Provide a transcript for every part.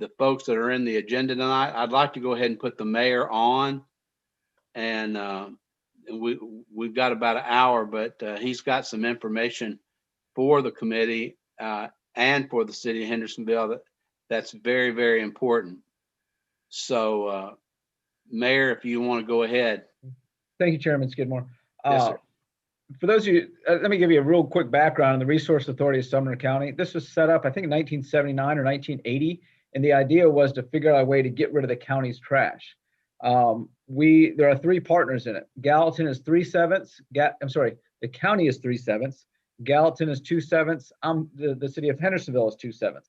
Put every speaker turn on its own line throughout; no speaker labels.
the folks that are in the agenda tonight. I'd like to go ahead and put the mayor on, and we've got about an hour, but he's got some information for the committee and for the city of Hendersonville that's very, very important. So, Mayor, if you want to go ahead.
Thank you, Chairman Skidmore.
Yes, sir.
For those of you, let me give you a real quick background on the Resource Authority of Sumner County. This was set up, I think, in 1979 or 1980, and the idea was to figure out a way to get rid of the county's trash. There are 3 partners in it. Gallatin is 3/7. The county is 3/7. Gallatin is 2/7. The city of Hendersonville is 2/7.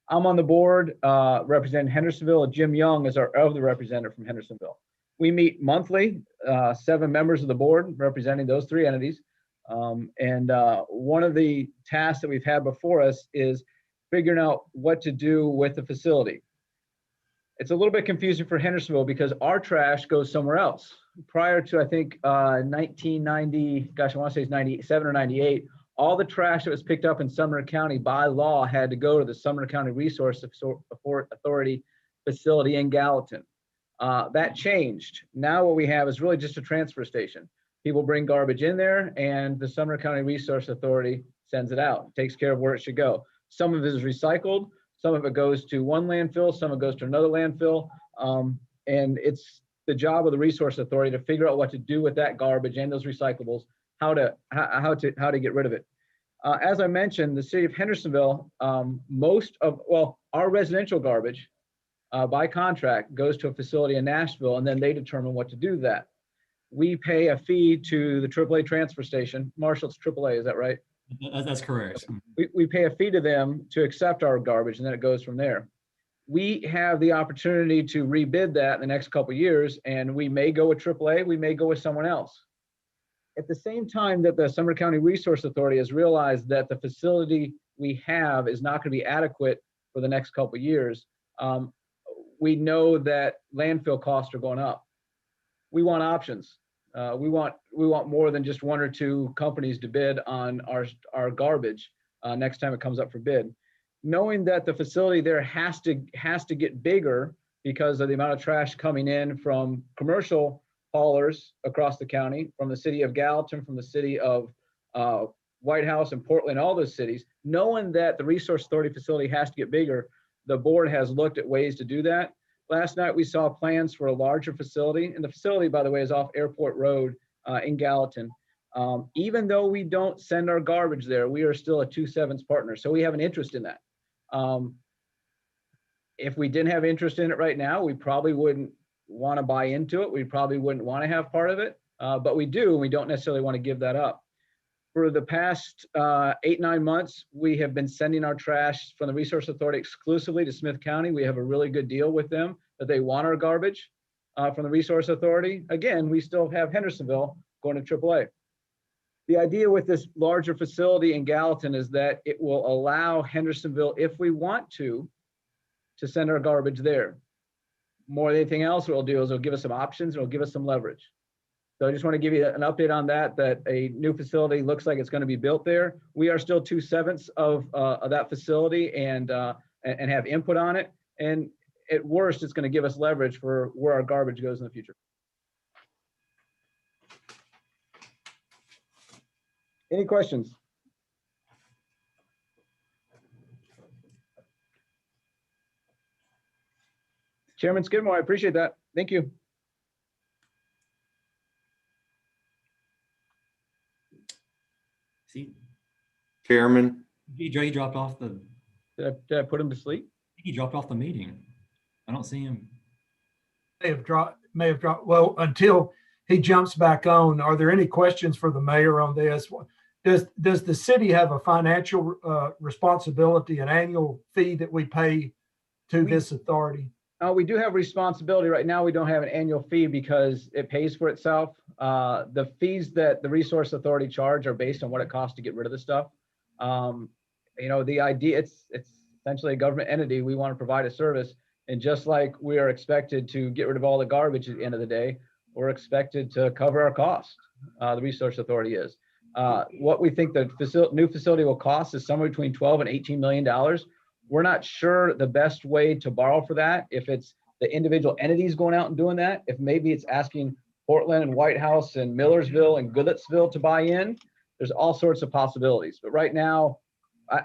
I'm on the board representing Hendersonville. Jim Young is our other representative from Hendersonville. We meet monthly, 7 members of the board representing those 3 entities. One of the tasks that we've had before us is figuring out what to do with the facility. It's a little bit confusing for Hendersonville because our trash goes somewhere else. Prior to, I think, 1990, gosh, I want to say it's 97 or 98, all the trash that was picked up in Sumner County by law had to go to the Sumner County Resource Authority facility in Gallatin. That changed. Now what we have is really just a transfer station. People bring garbage in there and the Sumner County Resource Authority sends it out, takes care of where it should go. Some of it is recycled, some of it goes to one landfill, some of it goes to another landfill. And it's the job of the Resource Authority to figure out what to do with that garbage and those recyclables, how to get rid of it. As I mentioned, the city of Hendersonville, our residential garbage by contract goes to a facility in Nashville, and then they determine what to do with that. We pay a fee to the AAA transfer station. Marshall, it's AAA, is that right?
That's correct.
We pay a fee to them to accept our garbage, and then it goes from there. We have the opportunity to rebid that in the next couple of years, and we may go with AAA, we may go with someone else. At the same time that the Sumner County Resource Authority has realized that the facility we have is not going to be adequate for the next couple of years, we know that landfill costs are going up. We want options. We want more than just 1 or 2 companies to bid on our garbage next time it comes up for bid. Knowing that the facility there has to get bigger because of the amount of trash coming in from commercial haulers across the county, from the city of Gallatin, from the city of White House and Portland, all those cities, knowing that the Resource Authority facility has to get bigger, the board has looked at ways to do that. Last night, we saw plans for a larger facility, and the facility, by the way, is off Airport Road in Gallatin. Even though we don't send our garbage there, we are still a 2/7 partner, so we have an interest in that. If we didn't have interest in it right now, we probably wouldn't want to buy into it. We probably wouldn't want to have part of it, but we do, and we don't necessarily want to give that up. For the past 8-9 months, we have been sending our trash from the Resource Authority exclusively to Smith County. We have a really good deal with them that they want our garbage from the Resource Authority. Again, we still have Hendersonville going to AAA. The idea with this larger facility in Gallatin is that it will allow Hendersonville, if we want to send our garbage there. More than anything else, what it'll do is it'll give us some options, it'll give us some leverage. So I just want to give you an update on that a new facility looks like it's going to be built there. We are still 2/7 of that facility and have input on it. And at worst, it's going to give us leverage for where our garbage goes in the future. Any questions? Chairman Skidmore, I appreciate that. Thank you.
See,
Chairman.
he dropped off the.
Did I put him to sleep?
He dropped off the meeting. I don't see him.
May have dropped. Well, until he jumps back on, are there any questions for the mayor on this? Does the city have a financial responsibility, an annual fee that we pay to this authority?
We do have responsibility right now. We don't have an annual fee because it pays for itself. The fees that the Resource Authority charge are based on what it costs to get rid of the stuff. The idea, it's essentially a government entity. We want to provide a service. And just like we are expected to get rid of all the garbage at the end of the day, we're expected to cover our costs. The Resource Authority is. What we think the new facility will cost is somewhere between $12 and $18 million. We're not sure the best way to borrow for that, if it's the individual entities going out and doing that, if maybe it's asking Portland and White House and Millersville and Goodlettsville to buy in. There's all sorts of possibilities. But right now,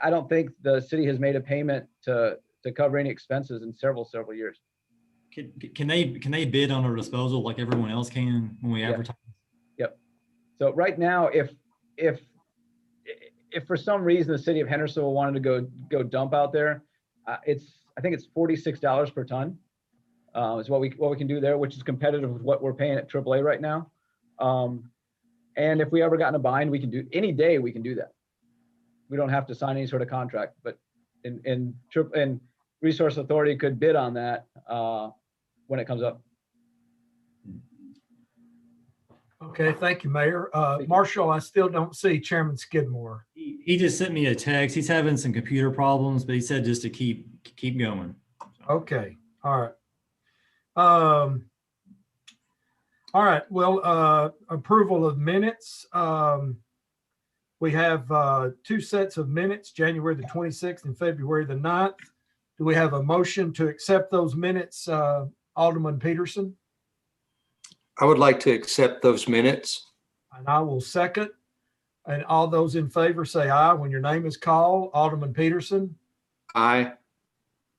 I don't think the city has made a payment to cover any expenses in several years.
Can they bid on our disposal like everyone else can when we
Yeah.
advertise?
Yep. So right now, if for some reason the city of Hendersonville wanted to go dump out there, I think it's $46 per ton is what we can do there, which is competitive with what we're paying at AAA right now. And if we ever got in a bind, we can do any day. We can do that. We don't have to sign any sort of contract, but and Resource Authority could bid on that when it comes up.
Okay, thank you, Mayor.
you.
Marshall, I still don't see Chairman Skidmore.
He just sent me a text. He's having some computer problems, but he said just to keep going.
Okay, all right. All right, well, approval of minutes. We have 2 sets of minutes, January the 26th and February the 9th. Do we have a motion to accept those minutes, Alderman Peterson?
I would like to accept those minutes.
And I will second. And all those in favor say aye when your name is called. Alderman Peterson?
Aye.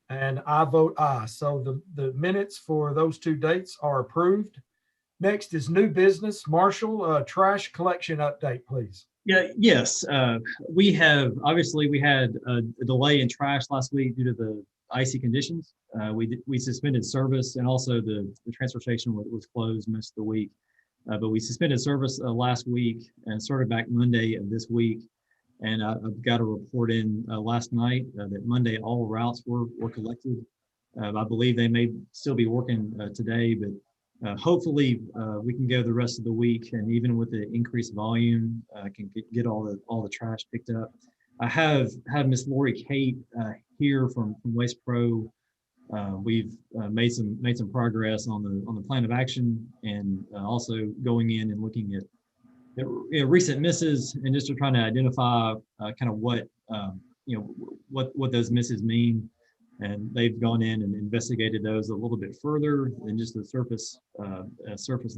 And I vote aye. So the minutes for those 2 dates are approved. Next is new business. Marshall, trash collection update, please.
Yes. We had a delay in trash last week due to the icy conditions. We suspended service, and also the transfer station was closed most of the week. But we suspended service last week and started back Monday of this week. And I've got a report in last night that Monday all routes were collected. I believe they may still be working today, but hopefully we can go the rest of the week, and even with the increased volume, can get all the trash picked up. I have Miss Lori Kate here from Waste Pro. We've made some progress on the plan of action, and also going in and looking at recent misses, and just trying to identify kind of what those misses mean. And they've gone in and investigated those a little bit further than just the surface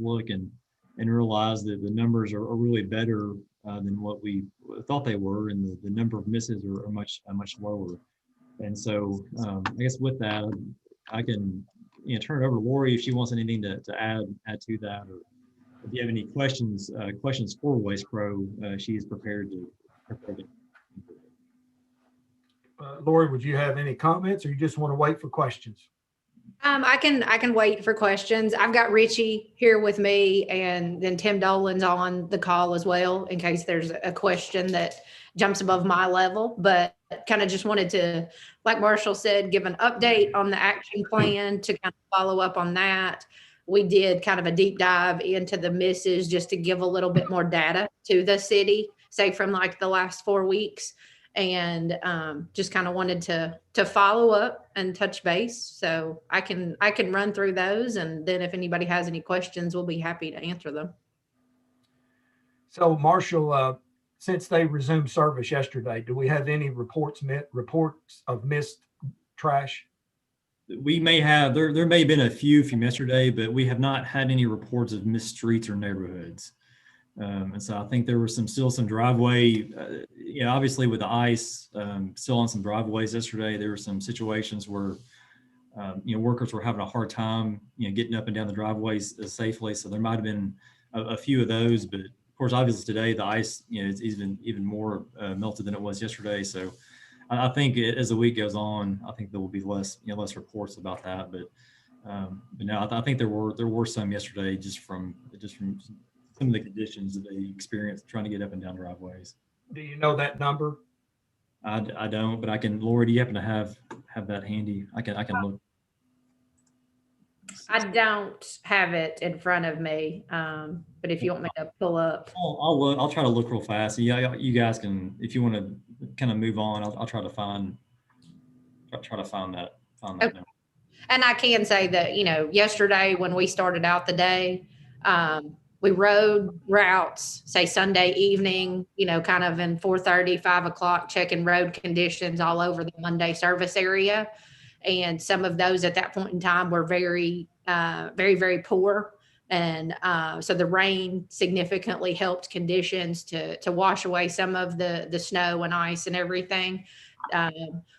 look, and realized that the numbers are really better than what we thought they were, and the number of misses are much lower. And so I guess with that, I can turn it over to Lori if she wants anything to add to that, or if you have any questions for Waste Pro, she's prepared to.
Lori, would you have any comments, or you just want to wait for questions?
I can wait for questions. I've got Richie here with me, and then Tim Dolan's on the call as well, in case there's a question that jumps above my level. But kind of just wanted to, like Marshall said, give an update on the action plan to kind of follow up on that. We did kind of a deep dive into the misses just to give a little bit more data to the city, say from like the last 4 weeks. And just kind of wanted to follow up and touch base. So I can run through those, and then if anybody has any questions, we'll be happy to answer them.
So Marshall, since they resumed service yesterday, do we have any reports of missed trash?
We may have, there may have been a few from yesterday, but we have not had any reports of missed streets or neighborhoods. And so I think there were still some driveway, obviously with the ice still on some driveways yesterday. There were some situations where, workers were having a hard time, getting up and down the driveways safely. So there might have been a few of those, but of course, obviously today the ice, it's even more melted than it was yesterday. So I think as the week goes on, I think there will be less reports about that. But no, I think there were some yesterday just from some of the conditions that they experienced trying to get up and down driveways.
Do you know that number?
I don't, but I can. Lori, do you happen to have that handy? I can look.
I don't have it in front of me, but if you want me to pull up.
I'll look. I'll try to look real fast. Yeah, you guys can, if you want to kind of move on, I'll try to find that.
Okay. And I can say that, yesterday when we started out the day, we rode routes, say Sunday evening, kind of in 4:30, 5 o'clock, checking road conditions all over the Monday service area. And some of those at that point in time were very, very poor. And so the rain significantly helped conditions to wash away some of the snow and ice and everything.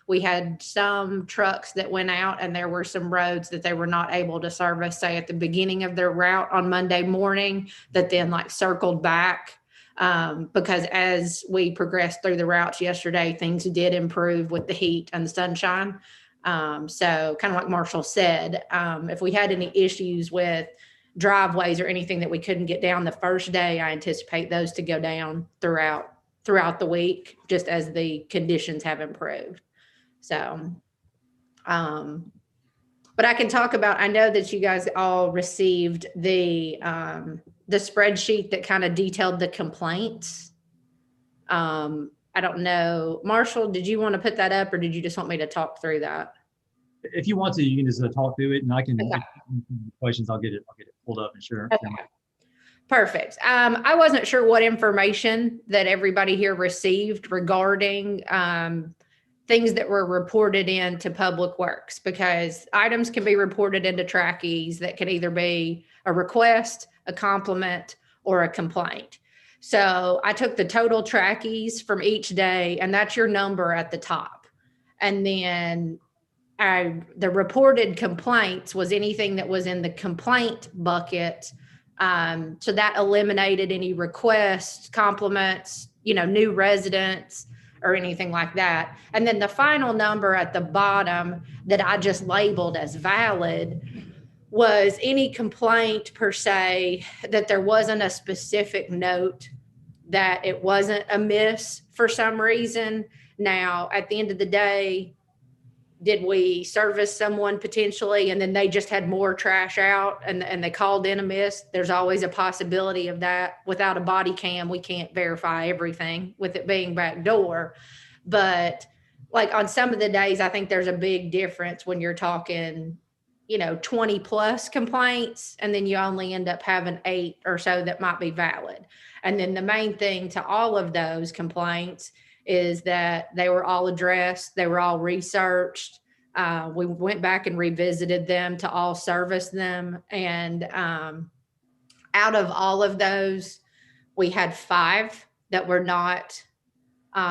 We had some trucks that went out, and there were some roads that they were not able to service, say at the beginning of their route on Monday morning, that then like circled back. Because as we progressed through the routes yesterday, things did improve with the heat and the sunshine. So kind of like Marshall said, if we had any issues with driveways or anything that we couldn't get down the first day, I anticipate those to go down throughout the week, just as the conditions have improved. So, but I can talk about, I know that you guys all received the spreadsheet that kind of detailed the complaints. I don't know, Marshall, did you want to put that up, or did you just want me to talk through that?
If you want to, you can just talk through it, and I can,
Okay.
questions, I'll get it pulled up and share.
Okay. Perfect. I wasn't sure what information that everybody here received regarding things that were reported into Public Works, because items can be reported into trackies that can either be a request, a compliment, or a complaint. So I took the total trackies from each day, and that's your number at the top. And then the reported complaints was anything that was in the complaint bucket. So that eliminated any requests, compliments, new residents, or anything like that. And then the final number at the bottom that I just labeled as valid was any complaint per se that there wasn't a specific note that it wasn't a miss for some reason. Now, at the end of the day, did we service someone potentially and then they just had more trash out and they called in a miss? There's always a possibility of that. Without a body cam, we can't verify everything with it being backdoor. But like on some of the days, I think there's a big difference when you're talking, 20 plus complaints, and then you only end up having 8 or so that might be valid. And then the main thing to all of those complaints is that they were all addressed, they were all researched. We went back and revisited them to all service them. And out of all of those, we had 5 that were not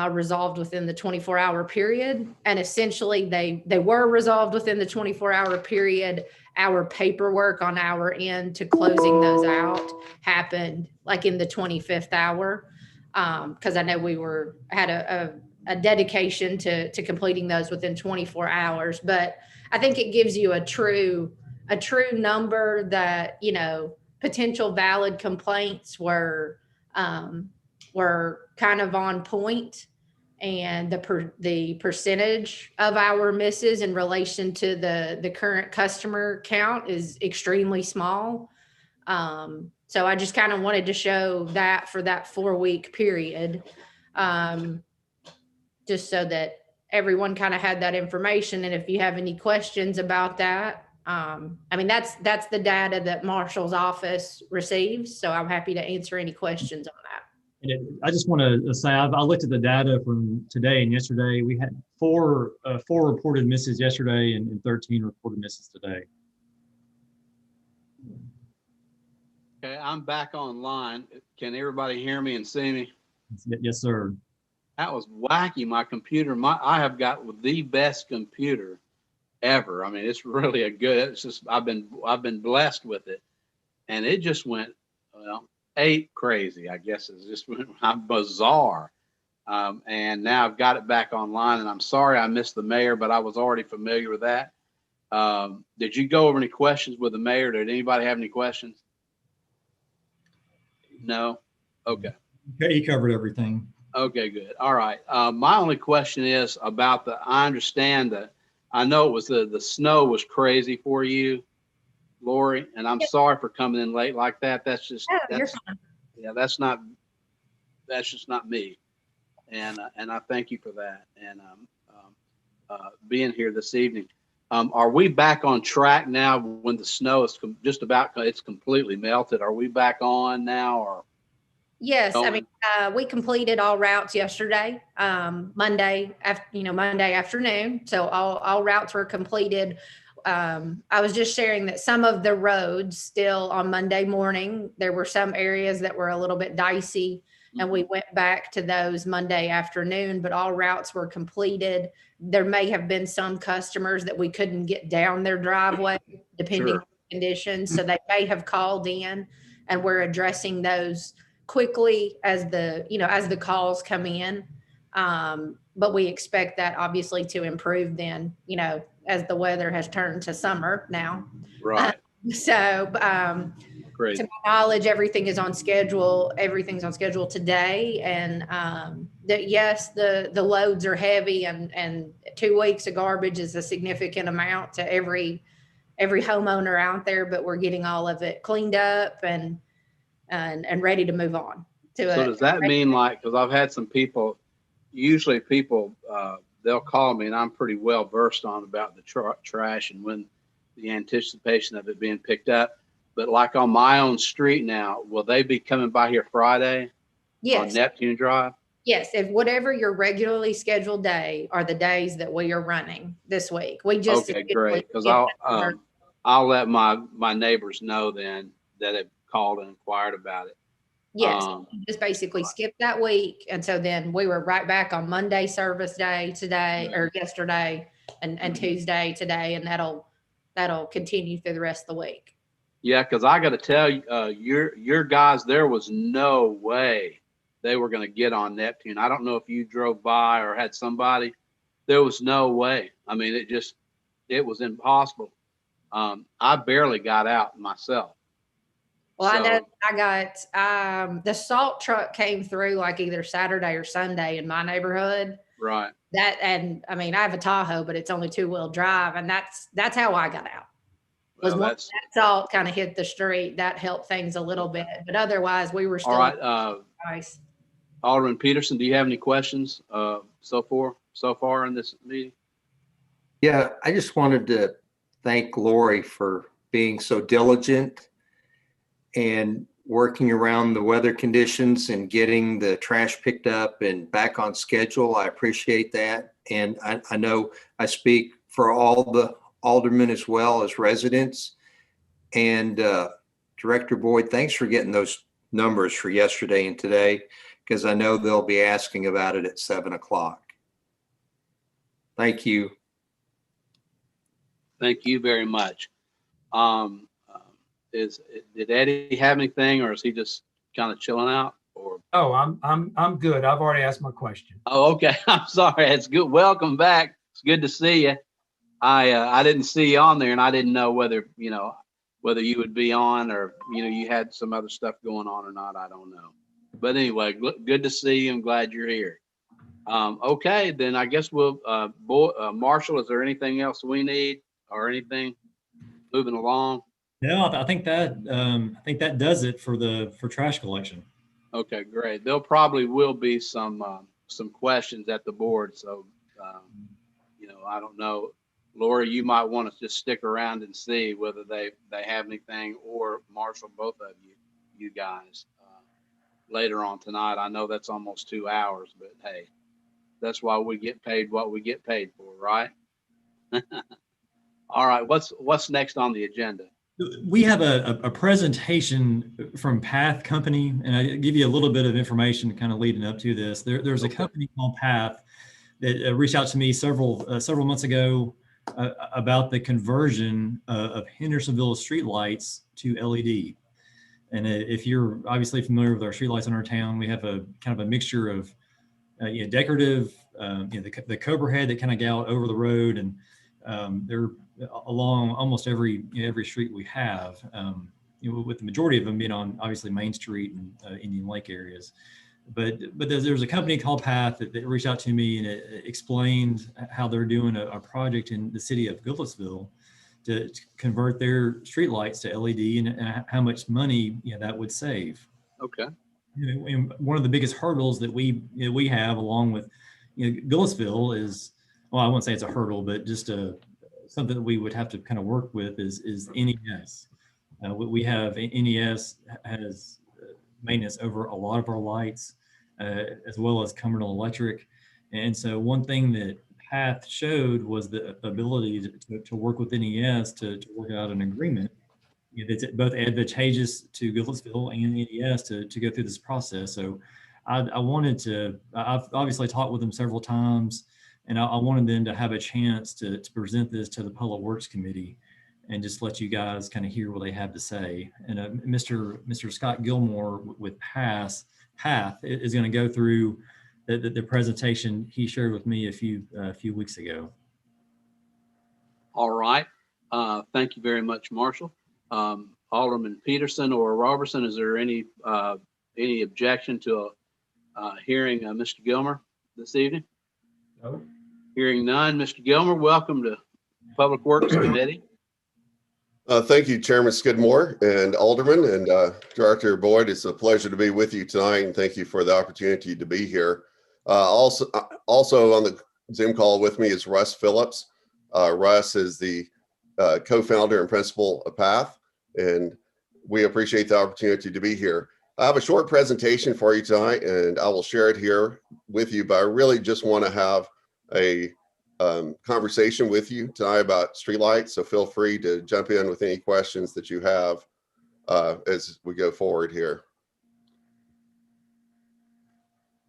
resolved within the 24-hour period. And essentially they were resolved within the 24-hour period. Our paperwork on our end to closing those out happened like in the 25th hour. Because I know we had a dedication to completing those within 24 hours. But I think it gives you a true number that, potential valid complaints were kind of on point, and the percentage of our misses in relation to the current customer count is extremely small. So I just kind of wanted to show that for that 4-week period, just so that everyone kind of had that information. And if you have any questions about that, that's the data that Marshall's office receives. So I'm happy to answer any questions on that.
I just want to say, I looked at the data from today and yesterday. We had 4 reported misses yesterday and 13 reported misses today.
Okay, I'm back online. Can everybody hear me and see me?
Yes, sir.
That was wacky. My computer, I have got the best computer ever. I mean, it's really it's just, I've been blessed with it. And it just went, ape crazy, I guess. It's just bizarre. And now I've got it back online, and I'm sorry I missed the mayor, but I was already familiar with that. Did you go over any questions with the mayor? Did anybody have any questions? No? Okay.
Okay, he covered everything.
Okay, good. All right. My only question is about I understand that, I know it was the snow was crazy for you, Lori, and I'm sorry for coming in late like that. That's just,
You're fine.
yeah, that's just not me. And I thank you for that and being here this evening. Are we back on track now when the snow is just about, it's completely melted? Are we back on now or?
Yes, I mean,
Going?
we completed all routes yesterday, Monday Monday afternoon. So all routes were completed. I was just sharing that some of the roads still on Monday morning, there were some areas that were a little bit dicey, and we went back to those Monday afternoon, but all routes were completed. There may have been some customers that we couldn't get down their driveway depending
Sure.
on conditions. So they may have called in, and we're addressing those quickly as the calls come in. But we expect that obviously to improve then, as the weather has turned to summer now.
Right.
So,
Great.
to my knowledge, everything is on schedule. Everything's on schedule today. And yes, the loads are heavy, and 2 weeks of garbage is a significant amount to every homeowner out there, but we're getting all of it cleaned up and ready to move on to
So does that mean because I've had some people, usually people, they'll call me and I'm pretty well versed on about the trash and when the anticipation of it being picked up. But like on my own street now, will they be coming by here Friday on
Yes.
Neptune Drive?
Yes, if whatever your regularly scheduled day are the days that we are running this week. We just
Okay, great. Because I'll let my neighbors know then that have called and inquired about it.
Yes, just basically skip that week. And so then we were right back on Monday service day today or yesterday and Tuesday today, and that'll continue through the rest of the week.
Yeah, because I got to tell you, your guys, there was no way they were going to get on Neptune. I don't know if you drove by or had somebody. There was no way. I mean, it was impossible. I barely got out myself.
Well, I know I got the salt truck came through like either Saturday or Sunday in my neighborhood.
Right.
And I mean, I have a Tahoe, but it's only 2-wheel drive, and that's how I got out. Was
Well,
once that salt kind of hit the street, that helped things a little bit, but otherwise we were still
all right.
nice.
Alderman Peterson, do you have any questions so far in this meeting?
Yeah, I just wanted to thank Lori for being so diligent and working around the weather conditions and getting the trash picked up and back on schedule. I appreciate that. And I know I speak for all the aldermen as well as residents. And Director Boyd, thanks for getting those numbers for yesterday and today, because I know they'll be asking about it at 7 o'clock. Thank you.
Thank you very much. Did Eddie have anything, or is he just kind of chilling out? Or
Oh, I'm good. I've already asked my question.
oh, okay. I'm sorry. It's good. Welcome back. It's good to see you. I didn't see you on there, and I didn't know whether you would be on or you had some other stuff going on or not. I don't know. But anyway, good to see you. I'm glad you're here. Okay, then I guess we'll. Marshall, is there anything else we need or anything moving along?
No, I think that does it for trash collection.
Okay, great. There probably will be some questions at the board. So, I don't know. Lori, you might want to just stick around and see whether they have anything, or Marshall, both of you guys, later on tonight. I know that's almost 2 hours, but hey, that's why we get paid what we get paid for, right? All right. What's next on the agenda?
We have a presentation from Path Company, and I give you a little bit of information kind of leading up to this. There's a company called Path that reached out to me several months ago about the conversion of Hendersonville streetlights to LED. And if you're obviously familiar with our streetlights in our town, we have a kind of a mixture of decorative, the Cobra head that kind of go out over the road, and they're along almost every street we have, with the majority of them being on obviously Main Street and Indian Lake areas. But there's a company called Path that reached out to me, and it explained how they're doing a project in the city of Goodlettsville to convert their streetlights to LED, and how much money that would save.
Okay.
And one of the biggest hurdles that we have, along with Goodlettsville, is, well, I won't say it's a hurdle, but just something that we would have to kind of work with is NES. We have NES has maintenance over a lot of our lights, as well as Cumberland Electric. And so one thing that Path showed was the ability to work with NES to work out an agreement. It's both advantageous to Goodlettsville and NES to go through this process. So I wanted to, I've obviously talked with them several times, and I wanted them to have a chance to present this to the Public Works Committee and just let you guys kind of hear what they have to say. And Mr. Scott Gilmore with Path is going to go through the presentation he shared with me a few weeks ago.
All right. Thank you very much, Marshall. Alderman Peterson or Robertson, is there any objection to hearing Mr. Gilmer this evening?
No.
Hearing none. Mr. Gilmer, welcome to Public Works Committee.
Thank you, Chairman Skidmore and Alderman and Director Boyd. It's a pleasure to be with you tonight, and thank you for the opportunity to be here. Also on the Zoom call with me is Russ Phillips. Russ is the co-founder and principal of Path, and we appreciate the opportunity to be here. I have a short presentation for you tonight, and I will share it here with you, but I really just want to have a conversation with you tonight about streetlights, so feel free to jump in with any questions that you have as we go forward here.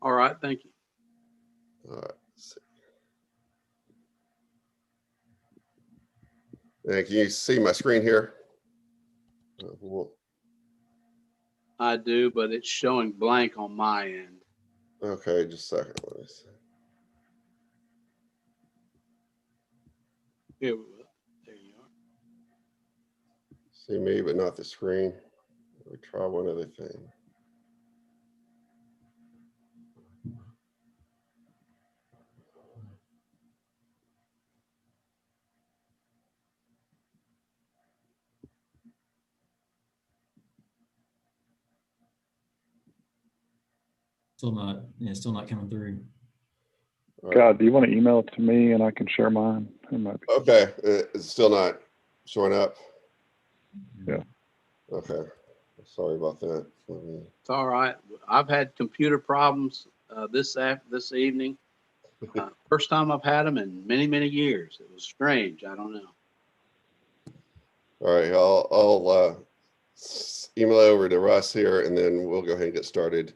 All right, thank you.
All right. And can you see my screen here?
I do, but it's showing blank on my end.
Okay, just a second. Let me see.
Here we go. There you are.
See me, but not the screen. Let me try one other thing.
Still not coming through.
God, do you want to email it to me and I can share mine? It might be.
Okay, it's still not showing up.
Yeah.
Okay, sorry about that.
It's all right. I've had computer problems this evening. First time I've had them in many, many years. It was strange. I don't know.
All right, I'll email over to Russ here, and then we'll go ahead and get started.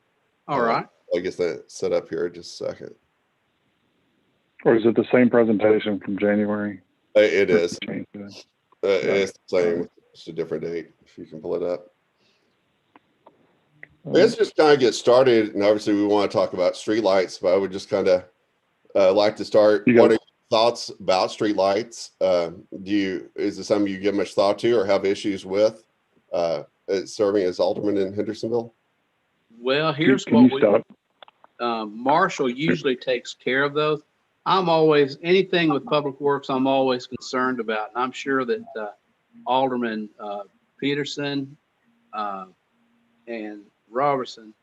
All right.
I guess that set up here in just a second.
Or is it the same presentation from January?
It is.
Changed it.
It's the same. It's a different date. If you can pull it up. Let's just kind of get started, and obviously we want to talk about streetlights, but I would just kind of like to start. What are your thoughts about streetlights? Is it something you give much thought to or have issues with serving as alderman in Hendersonville?
Well, here's Marshall usually takes care of those. I'm always, anything with Public Works, I'm always concerned about. And I'm sure that Alderman Peterson and Robertson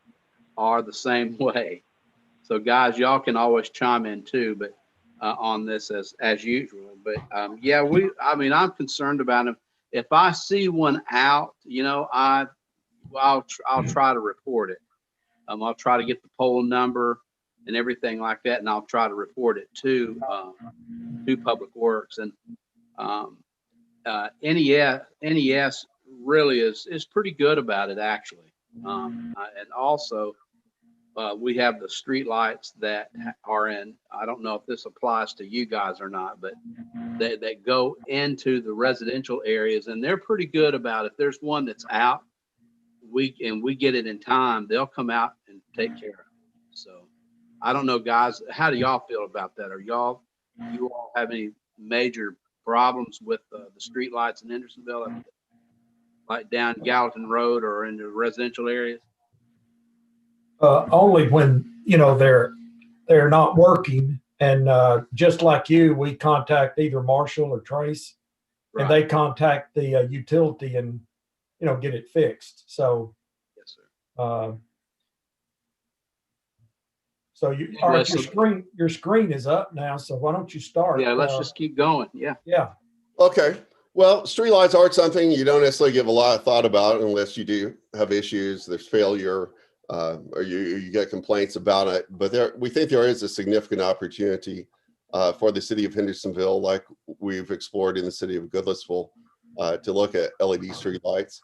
are the same way. So guys, y'all can always chime in too, but on this as usual. But yeah, I'm concerned about them. If I see one out, I'll try to report it. I'll try to get the poll number and everything like that, and I'll try to report it to Public Works. And NES really is pretty good about it, actually. And also, we have the street lights that are in, I don't know if this applies to you guys or not, but that go into the residential areas, and they're pretty good about, if there's one that's out, we get it in time, they'll come out and take care of it. So I don't know, guys, how do y'all feel about that? You all have any major problems with the street lights in Hendersonville, like down Gallatin Road or in the residential areas?
Only when, they're not working. And just like you, we contact either Marshall or Trace,
Right.
and they contact the utility and, get it fixed. So,
Yes, sir.
So your screen is up now. So why don't you start?
Yeah, let's just keep going. Yeah.
Yeah.
Okay. Well, streetlights aren't something you don't necessarily give a lot of thought about unless you do have issues, there's failure, or you get complaints about it. But we think there is a significant opportunity for the city of Hendersonville, like we've explored in the city of Goodlettsville, to look at LED streetlights.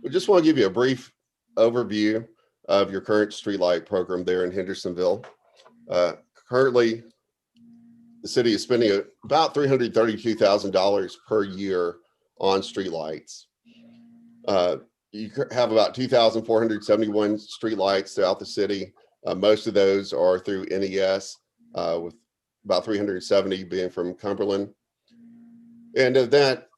We just want to give you a brief overview of your current streetlight program there in Hendersonville. Currently, the city is spending about $332,000 per year on streetlights. You have about 2,471 streetlights throughout the city. Most of those are through NES, with about 370 being from Cumberland. And of that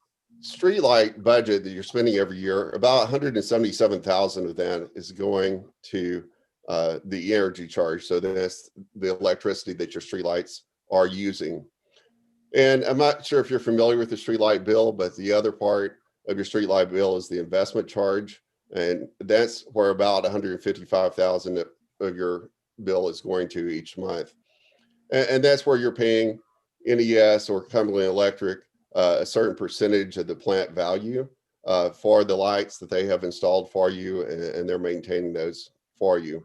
streetlight budget that you're spending every year, about 177,000 of that is going to the energy charge. So that's the electricity that your streetlights are using. And I'm not sure if you're familiar with the streetlight bill, but the other part of your streetlight bill is the investment charge. And that's where about 155,000 of your bill is going to each month. And that's where you're paying NES or Cumberland Electric a certain percentage of the plant value for the lights that they have installed for you, and they're maintaining those for you.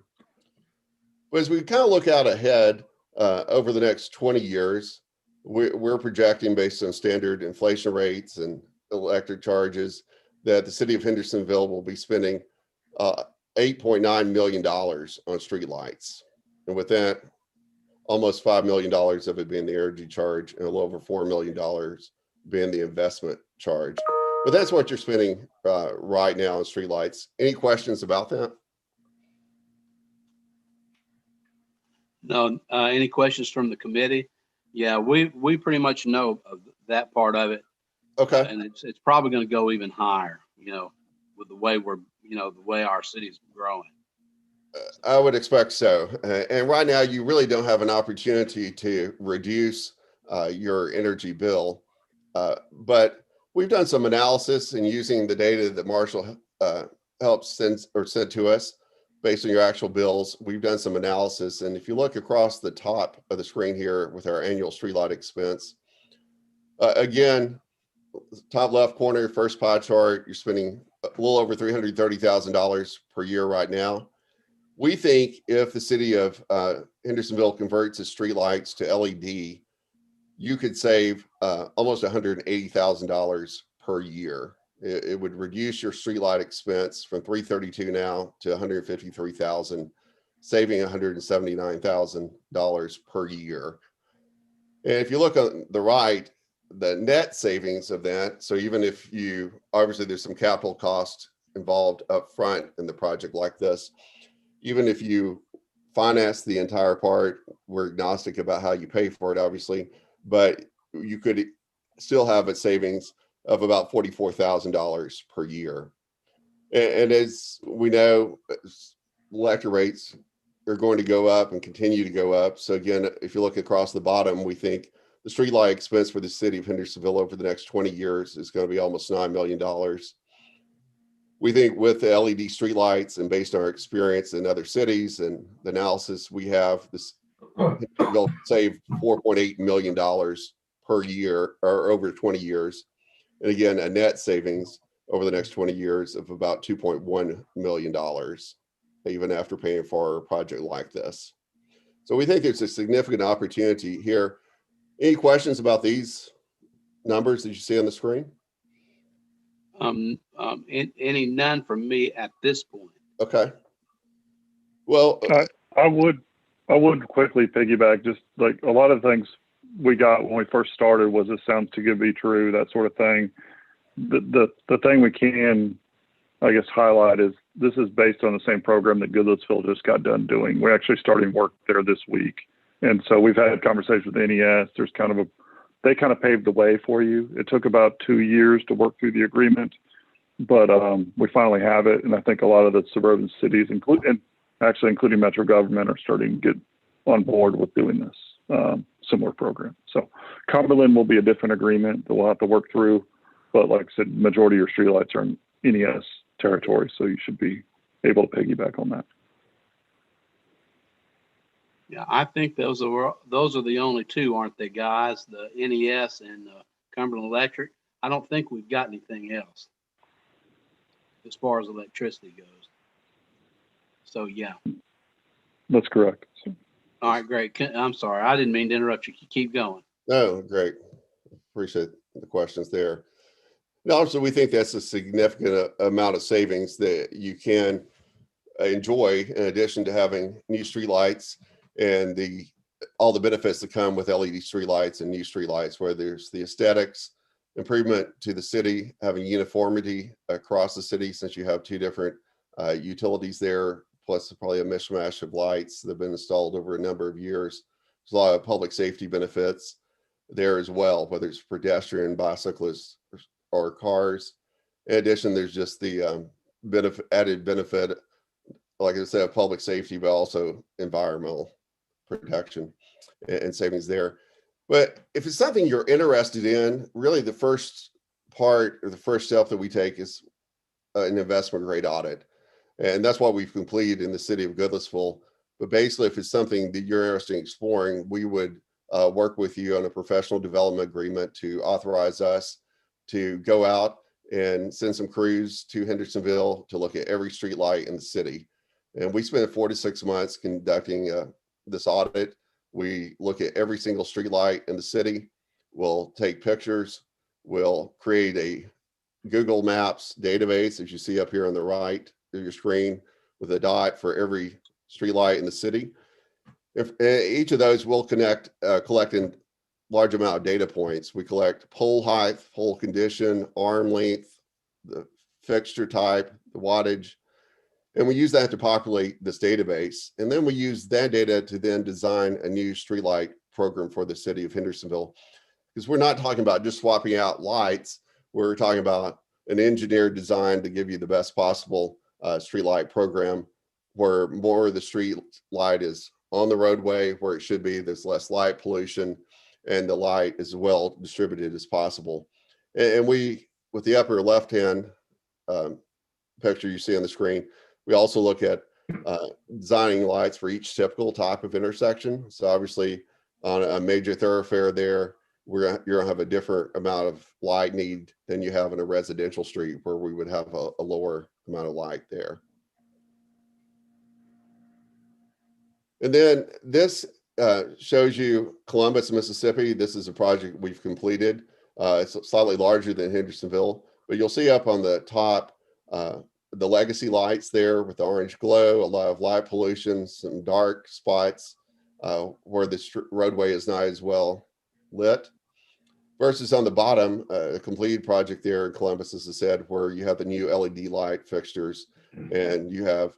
But as we kind of look out ahead over the next 20 years, we're projecting, based on standard inflation rates and electric charges, that the city of Hendersonville will be spending $8.9 million on streetlights. And with that, almost $5 million of it being the energy charge and a little over $4 million being the investment charge. But that's what you're spending right now on streetlights. Any questions about that?
No, any questions from the committee? Yeah, we pretty much know of that part of it.
Okay.
And it's probably going to go even higher, with the way the way our city's growing.
I would expect so. And right now, you really don't have an opportunity to reduce your energy bill. But we've done some analysis, and using the data that Marshall helped send to us based on your actual bills, we've done some analysis. And if you look across the top of the screen here with our annual streetlight expense, again, top left corner, first pie chart, you're spending a little over $330,000 per year right now. We think if the city of Hendersonville converts its streetlights to LED, you could save almost $180,000 per year. It would reduce your streetlight expense from $332,000 now to $153,000, saving $179,000 per year. And if you look on the right, the net savings of that, so even if obviously there's some capital cost involved up front in the project like this, even if you finance the entire part, we're agnostic about how you pay for it, obviously, but you could still have a savings of about $44,000 per year. And as we know, electric rates are going to go up and continue to go up. So again, if you look across the bottom, we think the streetlight expense for the city of Hendersonville over the next 20 years is going to be almost $9 million. We think with the LED streetlights, and based on our experience in other cities and the analysis we have, this will save $4.8 million per year or over 20 years. And again, a net savings over the next 20 years of about $2.1 million, even after paying for a project like this. So we think there's a significant opportunity here. Any questions about these numbers that you see on the screen?
None from me at this point.
Okay. Well,
I would quickly piggyback. Just like a lot of things we got when we first started was, this sounds too good to be true, that sort of thing. The thing we can, I guess, highlight is this is based on the same program that Goodlettsville just got done doing. We're actually starting work there this week. And so we've had conversations with NES. There's they kind of paved the way for you. It took about 2 years to work through the agreement, but we finally have it. And I think a lot of the suburban cities, including Metro government, are starting to get on board with doing this similar program. So Cumberland will be a different agreement that we'll have to work through. But like I said, majority of your streetlights are in NES territory, so you should be able to piggyback on that.
Yeah, I think those are the only two, aren't they, guys? The NES and Cumberland Electric. I don't think we've got anything else as far as electricity goes. So, yeah.
That's correct. So,
All right, great. I'm sorry. I didn't mean to interrupt you. Keep going.
No, great. Appreciate the questions there. And also, we think that's a significant amount of savings that you can enjoy in addition to having new streetlights and all the benefits that come with LED streetlights and new streetlights, where there's the aesthetics, improvement to the city, having uniformity across the city since you have two different utilities there, plus probably a mishmash of lights that have been installed over a number of years. There's a lot of public safety benefits there as well, whether it's pedestrian, bicyclists, or cars. In addition, there's just the added benefit, like I said, of public safety, but also environmental protection and savings there. But if it's something you're interested in, really the first part or the first step that we take is an investment grade audit. And that's what we've completed in the city of Goodlettsville. But basically, if it's something that you're interested in exploring, we would work with you on a professional development agreement to authorize us to go out and send some crews to Hendersonville to look at every street light in the city. And we spent 4 to 6 months conducting this audit. We look at every single street light in the city. We'll take pictures. We'll create a Google Maps database, as you see up here on the right of your screen, with a dot for every street light in the city. If each of those will collect in large amount of data points. We collect pole height, pole condition, arm length, the fixture type, the wattage, and we use that to populate this database. And then we use that data to then design a new streetlight program for the city of Hendersonville. Because we're not talking about just swapping out lights. We're talking about an engineered design to give you the best possible streetlight program, where more of the street light is on the roadway where it should be. There's less light pollution, and the light is well distributed as possible. And we, with the upper left-hand picture you see on the screen, we also look at designing lights for each typical type of intersection. So obviously on a major thoroughfare there, you're gonna have a different amount of light need than you have in a residential street, where we would have a lower amount of light there. And then this shows you Columbus, Mississippi. This is a project we've completed. It's slightly larger than Hendersonville, but you'll see up on the top the legacy lights there with the orange glow, a lot of light pollution, some dark spots where the roadway is not as well lit. Versus on the bottom, a completed project there in Columbus, as I said, where you have the new LED light fixtures and you have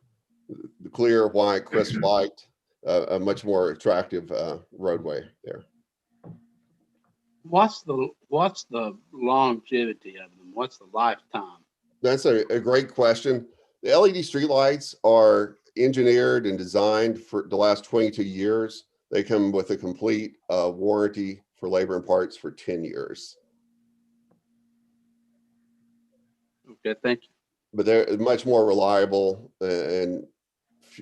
the clear, white, crisp light, a much more attractive roadway there.
What's the longevity of them? What's the lifetime?
That's a great question. The LED streetlights are engineered and designed for the last 22 years. They come with a complete warranty for labor and parts for 10 years.
Okay, thank you.
But they're much more reliable and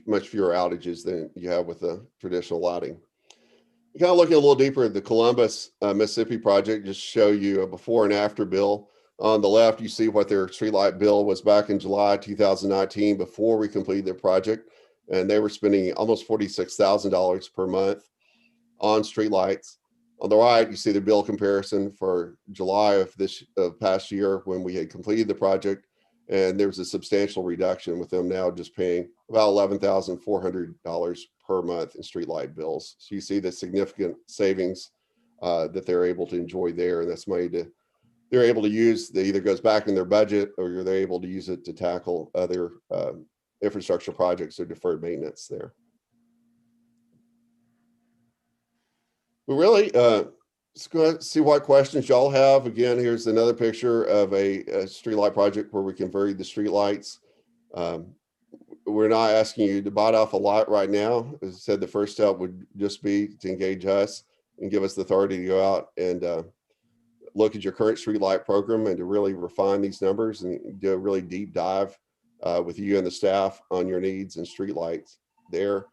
much fewer outages than you have with the traditional lighting. Kind of looking a little deeper at the Columbus, Mississippi project, just show you a before and after bill. On the left, you see what their streetlight bill was back in July 2019 before we completed their project. And they were spending almost $46,000 per month on streetlights. On the right, you see the bill comparison for July of past year when we had completed the project. And there was a substantial reduction with them now just paying about $11,400 per month in streetlight bills. So you see the significant savings that they're able to enjoy there. And that's money they're able to use that either goes back in their budget, or they're able to use it to tackle other infrastructure projects or deferred maintenance there. But really, let's go ahead and see what questions y'all have. Again, here's another picture of a streetlight project where we converted the streetlights. We're not asking you to bite off a lot right now. As I said, the first step would just be to engage us and give us the authority to go out and look at your current streetlight program and to really refine these numbers and do a really deep dive with you and the staff on your needs and streetlights there.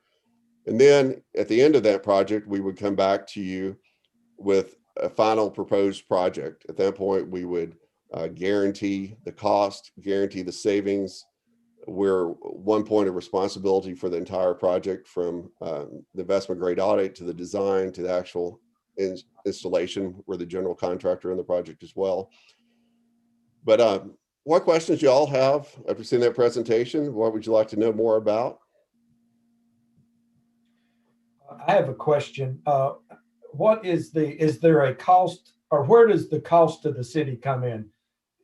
And then at the end of that project, we would come back to you with a final proposed project. At that point, we would guarantee the cost, guarantee the savings. We're one point of responsibility for the entire project, from the investment grade audit to the design to the actual installation. We're the general contractor in the project as well. But what questions you all have after seeing that presentation? What would you like to know more about?
I have a question. Is there a cost, or where does the cost to the city come in?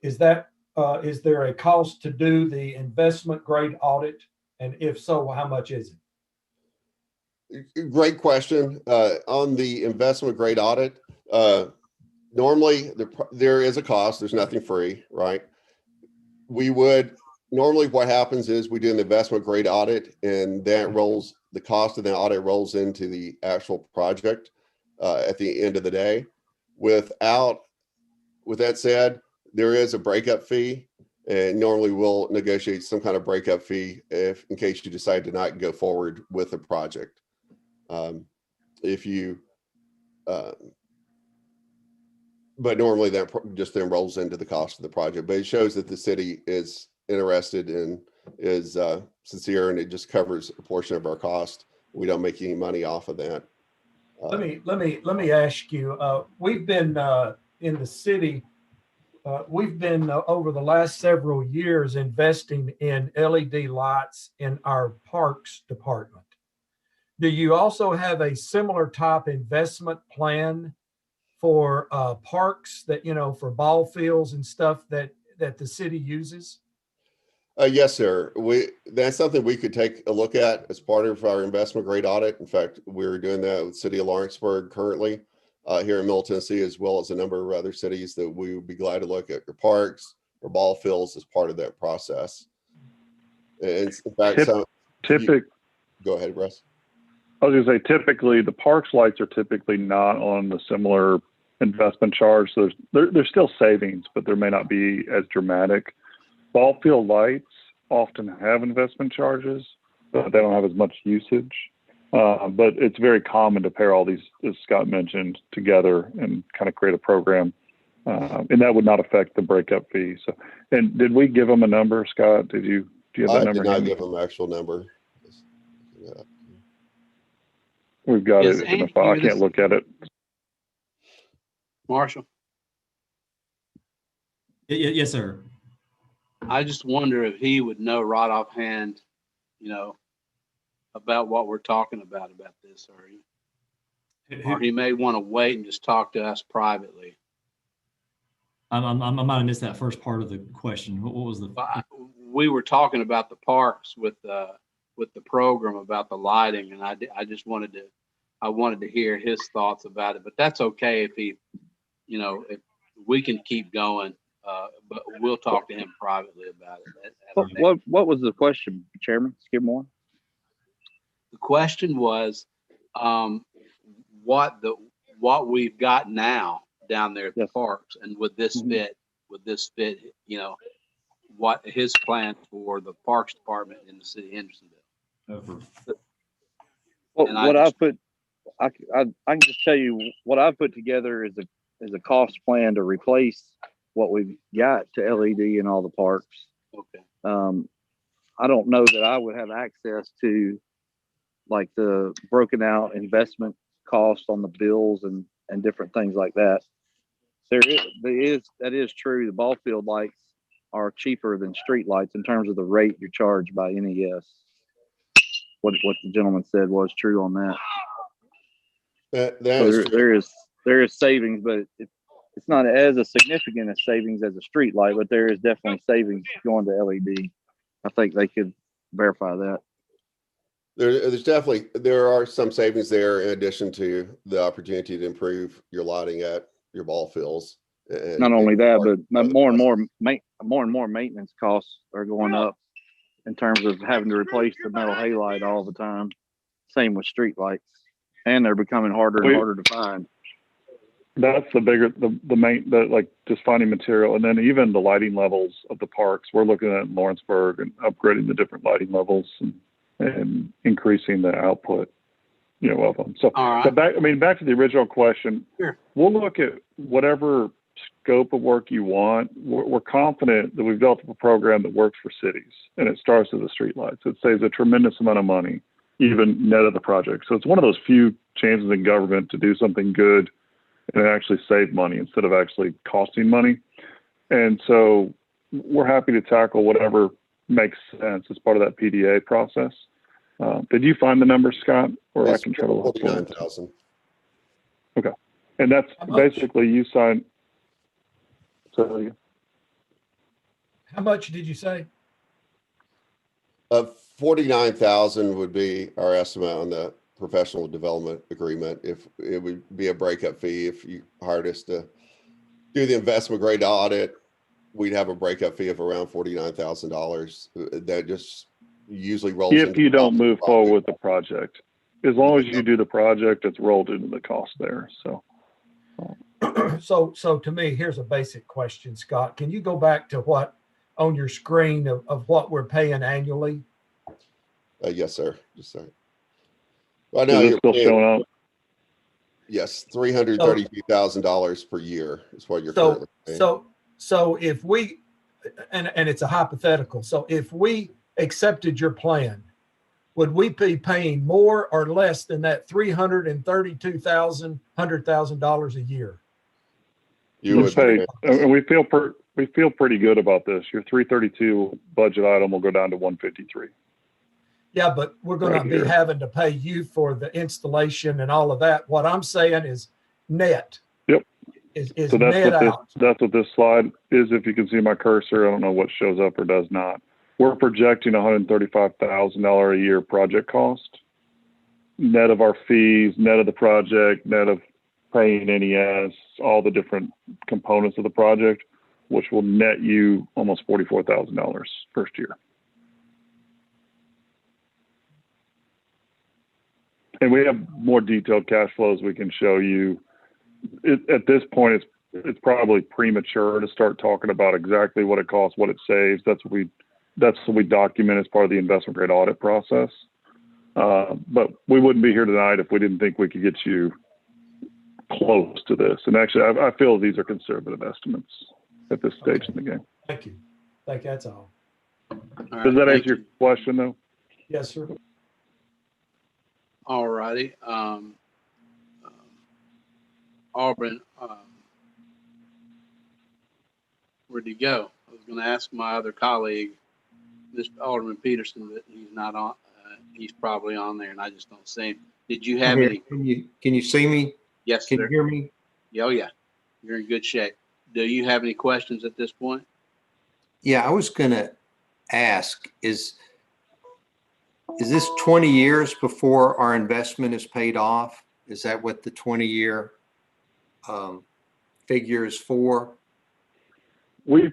Is there a cost to do the investment grade audit? And if so, how much is it?
Great question. On the investment grade audit, normally there is a cost. There's nothing free, right? Normally what happens is we do an investment grade audit, and the cost of the audit rolls into the actual project at the end of the day. With that said, there is a breakup fee, and normally we'll negotiate some kind of breakup fee in case you decide to not go forward with the project. But normally that just then rolls into the cost of the project. But it shows that the city is interested and is sincere, and it just covers a portion of our cost. We don't make any money off of that.
Let me ask you. We've been in the city. We've been over the last several years investing in LED lights in our parks department. Do you also have a similar type investment plan for parks that, for ball fields and stuff that the city uses?
Yes, sir. That's something we could take a look at as part of our investment grade audit. In fact, we're doing that with the city of Lawrenceburg currently here in Middle Tennessee, as well as a number of other cities that we would be glad to look at your parks or ball fields as part of that process. And in fact, go ahead, Russ.
I was going to say, typically the parks lights are typically not on the similar investment charge. So there's still savings, but there may not be as dramatic. Ball field lights often have investment charges, but they don't have as much usage. But it's very common to pair all these, as Scott mentioned, together and kind of create a program. And that would not affect the breakup fee. So, and did we give them a number, Scott? Do you have that number?
I did not give them an actual number. Yeah.
We've got it in the file. I can't look at it.
Marshall?
Yes, sir.
I just wonder if he would know right offhand, about what we're talking about this, or he may want to wait and just talk to us privately.
I might have missed that first part of the question. What was the?
We were talking about the parks with the program about the lighting, and I just wanted to hear his thoughts about it. But that's okay if he, if we can keep going. But we'll talk to him privately about it.
What was the question, Chairman? Skidmore?
The question was, what we've got now down there at the parks, and would this fit? Would this fit? What his plan for the Parks Department in the city of Hendersonville?
I can just tell you what I've put together is a cost plan to replace what we've got to LED in all the parks.
Okay.
I don't know that I would have access to like the broken out investment cost on the bills and different things like that. That is true. The ball field lights are cheaper than street lights in terms of the rate you're charged by NES. What the gentleman said was true on that. There is savings, but it's not as a significant as savings as a street light, but there is definitely savings going to LED. I think they could verify that.
There are some savings there in addition to the opportunity to improve your lighting at your ball fields.
Not only that, but more and more maintenance costs are going up in terms of having to replace the metal halide all the time. Same with street lights, and they're becoming harder and harder to find.
That's like just finding material, and then even the lighting levels of the parks. We're looking at Lawrenceburg and upgrading the different lighting levels and increasing the output, of them. So,
all right.
But back to the original question.
Sure.
We'll look at whatever scope of work you want, we're confident that we've developed a program that works for cities, and it starts with the streetlights. It saves a tremendous amount of money, even net of the project. So it's one of those few chances in government to do something good and actually save money instead of actually costing money. And so we're happy to tackle whatever makes sense as part of that PDA process. Did you find the number, Scott, or I can try to look for it?
49,000.
Okay, and that's
How much?
basically you sign. So
How much did you say?
49,000 would be our estimate on the professional development agreement. If it would be a breakup fee, if you hired us to do the investment grade audit, we'd have a breakup fee of around $49,000. That just usually rolls.
if
into
you
the
don't
cost of the
move forward with
project.
the project, as long as you do the project, it's rolled into the cost there. So
So to me, here's a basic question, Scott. Can you go back to what on your screen of what we're paying annually?
Yes, sir. Just a second. Right now,
is it
you're
still
paying,
showing up?
yes, $332,000 per year is what you're
So,
currently paying.
so if we, and it's a hypothetical. So if we accepted your plan, would we be paying more or less than that $332,000 a year?
You
Let's
would
pay, and we feel pretty good about this. Your 332 budget item will go down to 153.
Yeah, but we're going
Right
to be
here.
having to pay you for the installation and all of that. What I'm saying is net.
Yep.
Is
So
net out.
that's what this slide is. If you can see my cursor, I don't know what shows up or does not. We're projecting $135,000 a year project cost, net of our fees, net of the project, net of paying NES, all the different components of the project, which will net you almost $44,000 first year. And we have more detailed cash flows we can show you. At this point, it's probably premature to start talking about exactly what it costs, what it saves. That's what we document as part of the investment grade audit process. But we wouldn't be here tonight if we didn't think we could get you close to this. And actually, I feel these are conservative estimates at this stage in the game.
Thank you. That's all.
All right,
Does that
thank
answer your
you.
question, though?
Yes, sir.
All righty. Auburn, where'd he go? I was going to ask my other colleague, Mr. Alderman Peterson, but he's not on. He's probably on there, and I just don't see him. Did you have any?
Can you see me?
Yes,
Can
sir.
you hear me?
Oh, yeah. You're in good shape. Do you have any questions at this point?
Yeah, I was going to ask, is this 20 years before our investment is paid off? Is that what the 20-year figure is for?
We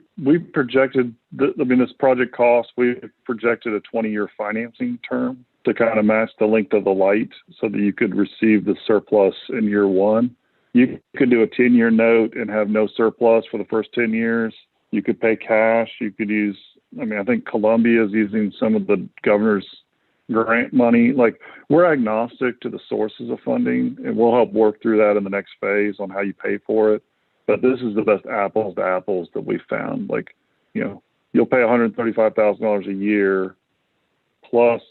projected, this project cost, we projected a 20-year financing term to kind of match the length of the light so that you could receive the surplus in year one. You could do a 10-year note and have no surplus for the first 10 years. You could pay cash. You could use, I think Columbia is using some of the governor's grant money. Like, we're agnostic to the sources of funding, and we'll help work through that in the next phase on how you pay for it. But this is the best apples to apples that we found. Like, you'll pay $135,000 a year plus,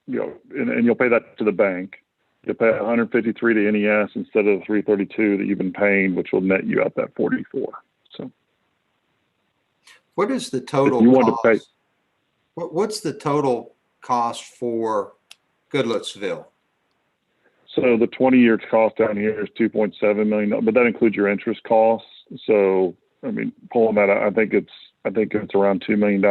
and you'll pay that to the bank. You'll pay $153 to NES instead of the $332 that you've been paying, which will net you out that $44. So,
What is the total
you want to pay-
cost? What's the total cost for Goodlettsville?
So the 20-year cost down here is $2.7 million, but that includes your interest costs. So, pulling that out, I think it's around $2 million.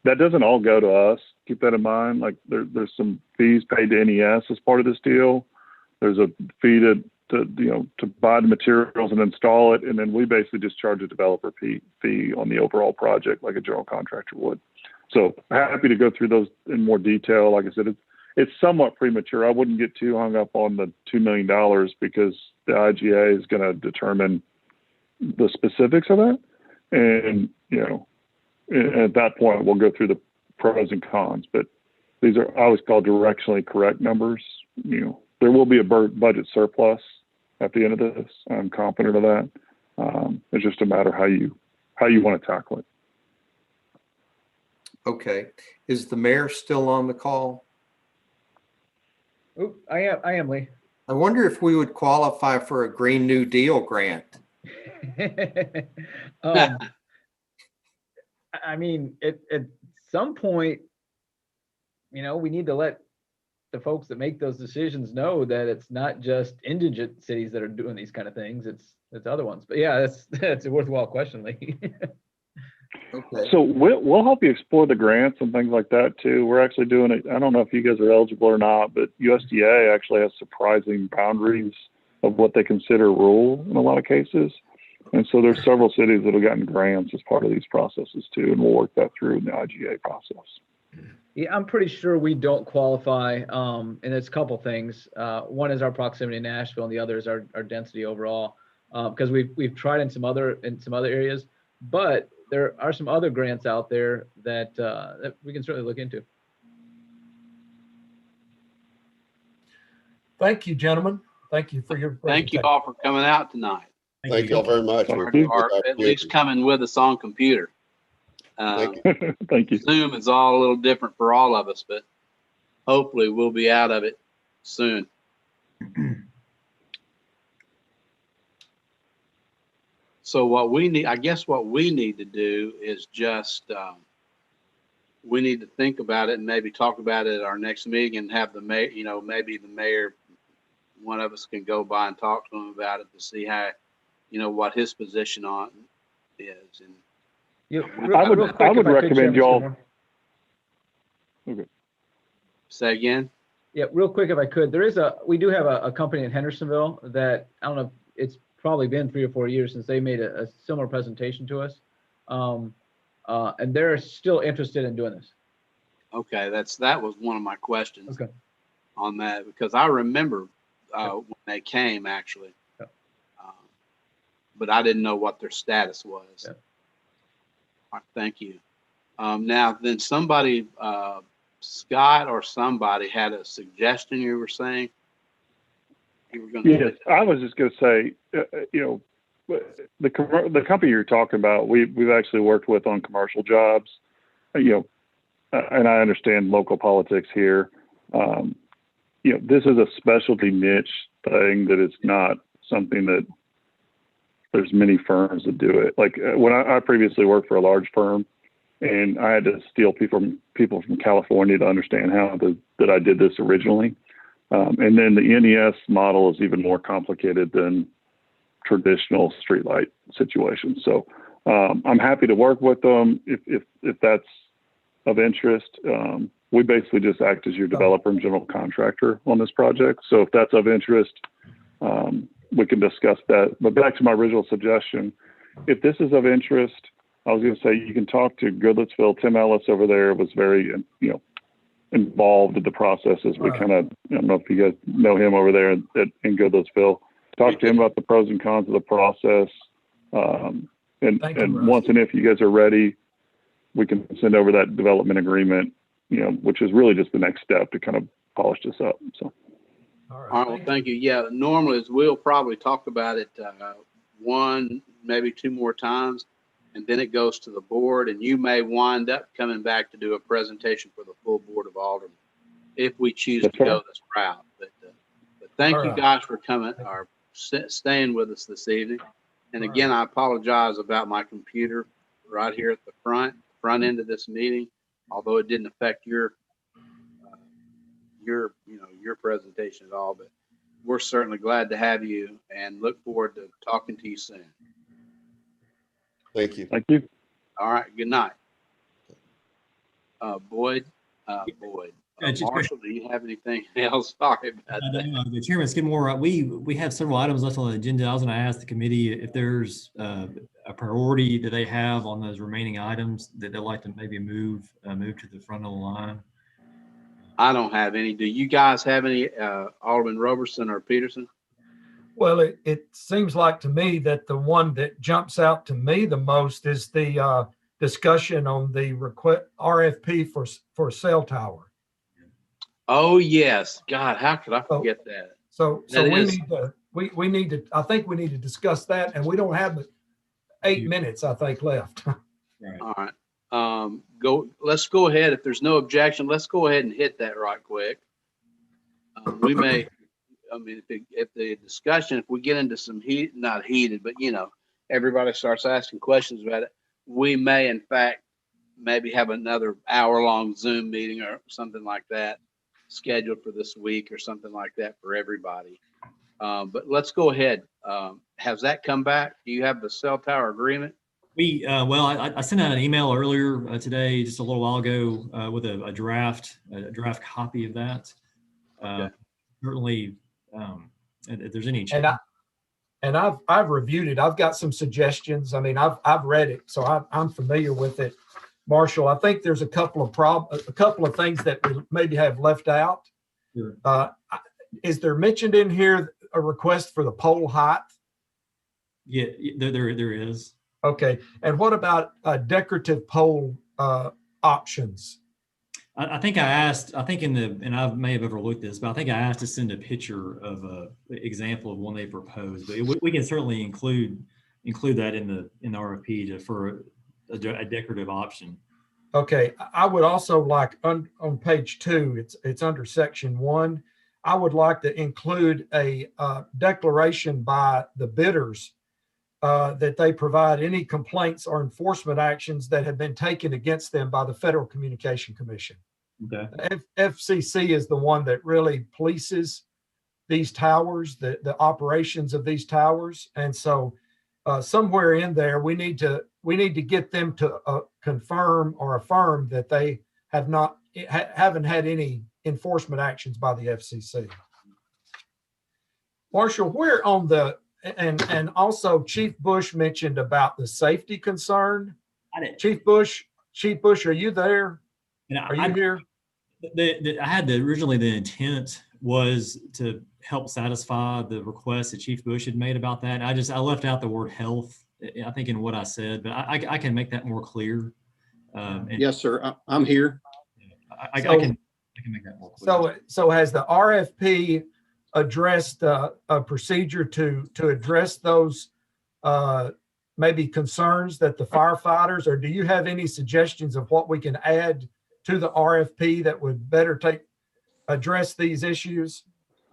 That doesn't all go to us. Keep that in mind. Like, there's some fees paid to NES as part of this deal. There's a fee to buy the materials and install it, and then we basically just charge a developer fee on the overall project, like a general contractor would. So happy to go through those in more detail. Like I said, it's somewhat premature. I wouldn't get too hung up on the $2 million because the IGA is going to determine the specifics of that. And, at that point, we'll go through the pros and cons. But these are always called directionally correct numbers. There will be a budget surplus at the end of this. I'm confident of that. It's just a matter how you want to tackle it.
Okay. Is the mayor still on the call?
Oop, I am, Lee.
I wonder if we would qualify for a Green New Deal grant.
I mean, at some point, we need to let the folks that make those decisions know that it's not just indigent cities that are doing these kind of things. It's other ones. But yeah, that's a worthwhile question, Lee.
Okay.
So we'll help you explore the grants and things like that too. We're actually doing it. I don't know if you guys are eligible or not, but USDA actually has surprising boundaries of what they consider rural in a lot of cases. And so there's several cities that have gotten grants as part of these processes too, and we'll work that through in the IGA process.
Yeah, I'm pretty sure we don't qualify. And it's a couple things. One is our proximity to Nashville, and the other is our density overall. Because we've tried in some other areas, but there are some other grants out there that we can certainly look into.
Thank you, gentlemen. Thank you for your
Thank you
presentation.
all for coming out tonight,
Thank you all very much. We
or
appreciate
at least coming with us on computer.
Thank
Thank you.
Zoom is all a little different for all of us, but hopefully we'll be out of it soon. So what we need to do is just, we need to think about it and maybe talk about it at our next meeting and have the mayor, maybe the mayor, one of us can go by and talk to him about it to see how, what his position on it is. And
I would recommend y'all. Okay.
Say again?
Yeah, real quick, if I could, we do have a company in Hendersonville that, I don't know, it's probably been 3 or 4 years since they made a similar presentation to us. And they're still interested in doing this.
Okay, that was one of my questions on that, because I remember when they came actually, but I didn't know what their status was.
Yeah.
All right, thank you. Now then, somebody, Scott or somebody had a suggestion. You were saying you were going to.
Yes, I was just going to say, the company you're talking about, we've actually worked with on commercial jobs, and I understand local politics here. This is a specialty niche thing that it's not something that there's many firms that do it. Like when I previously worked for a large firm, and I had to steal people from California to understand that I did this originally. And then the NES model is even more complicated than traditional streetlight situations. So I'm happy to work with them if that's of interest. We basically just act as your developer and general contractor on this project. So if that's of interest, we can discuss that. But back to my original suggestion, if this is of interest, I was going to say you can talk to Goodlettsville. Tim Ellis over there was very, involved in the process as we kind of, I don't know if you guys know him over there in Goodlettsville. Talk to him about the pros and cons of the process. And once and if you guys are ready, we can send over that development agreement, which is really just the next step to kind of polish this up. So.
All
All right, well, thank you. Yeah, normally we'll probably talk about it one, maybe 2 more times, and then it goes to the board, and you may wind up coming back to do a presentation for the full board of aldermen if we choose to go this route. But thank you guys for coming or staying with us this evening. And again, I apologize about my computer right here at the front end of this meeting, although it didn't affect your presentation at all. But we're certainly glad to have you and look forward to talking to you soon.
Thank you.
Thank you.
All right. Good night. Boyd. Marshall, do you have anything else? Sorry about that.
The Chairman Skidmore, we have several items left on the agenda. I was going to ask the committee if there's a priority that they have on those remaining items that they'd like to maybe move to the front of the line.
I don't have any. Do you guys have any, Alderman Roberson or Peterson?
Well, it seems like to me that the one that jumps out to me the most is the discussion on the RFP for cell tower.
Oh yes, God, how could I forget that?
So we need to we need to, I think we need to discuss that, and we don't have but 8 minutes, I think, left.
Right.
All right. Let's go ahead. If there's no objection, let's go ahead and hit that right quick. We may, I mean, if the discussion, if we get into some heat, not heated, but everybody starts asking questions about it, we may in fact maybe have another hour-long Zoom meeting or something like that scheduled for this week or something like that for everybody. But let's go ahead. Has that come back? Do you have the cell tower agreement?
Well, I sent out an email earlier today, just a little while ago, with a draft copy of that.
Okay.
Certainly, if there's any change.
And I've reviewed it. I've got some suggestions. I mean, I've read it, so I'm familiar with it. Marshall, I think there's a couple of things that we maybe have left out.
Sure.
Is there mentioned in here a request for the pole height?
Yeah, there is.
Okay. And what about decorative pole options?
I think I asked, and I may have overlooked this, but I think I asked to send a picture of a example of one they proposed. But we can certainly include that in the RFP for a decorative option.
Okay. I would also like on page 2, it's under section 1. I would like to include a declaration by the bidders that they provide any complaints or enforcement actions that have been taken against them by the Federal Communication Commission.
Okay.
FCC is the one that really polices these towers, the operations of these towers. And so somewhere in there, we need to get them to confirm or affirm that they haven't had any enforcement actions by the FCC. Marshall, where on the, and also Chief Bush mentioned about the safety concern. Chief Bush, are you there? Are you here?
I had originally the intent was to help satisfy the request that Chief Bush had made about that. And I left out the word health, I think, in what I said, but I can make that more clear.
Yes, sir. I'm here.
I can make that more clear.
So has the RFP addressed a procedure to address those maybe concerns that the firefighters, or do you have any suggestions of what we can add to the RFP that would better address these issues?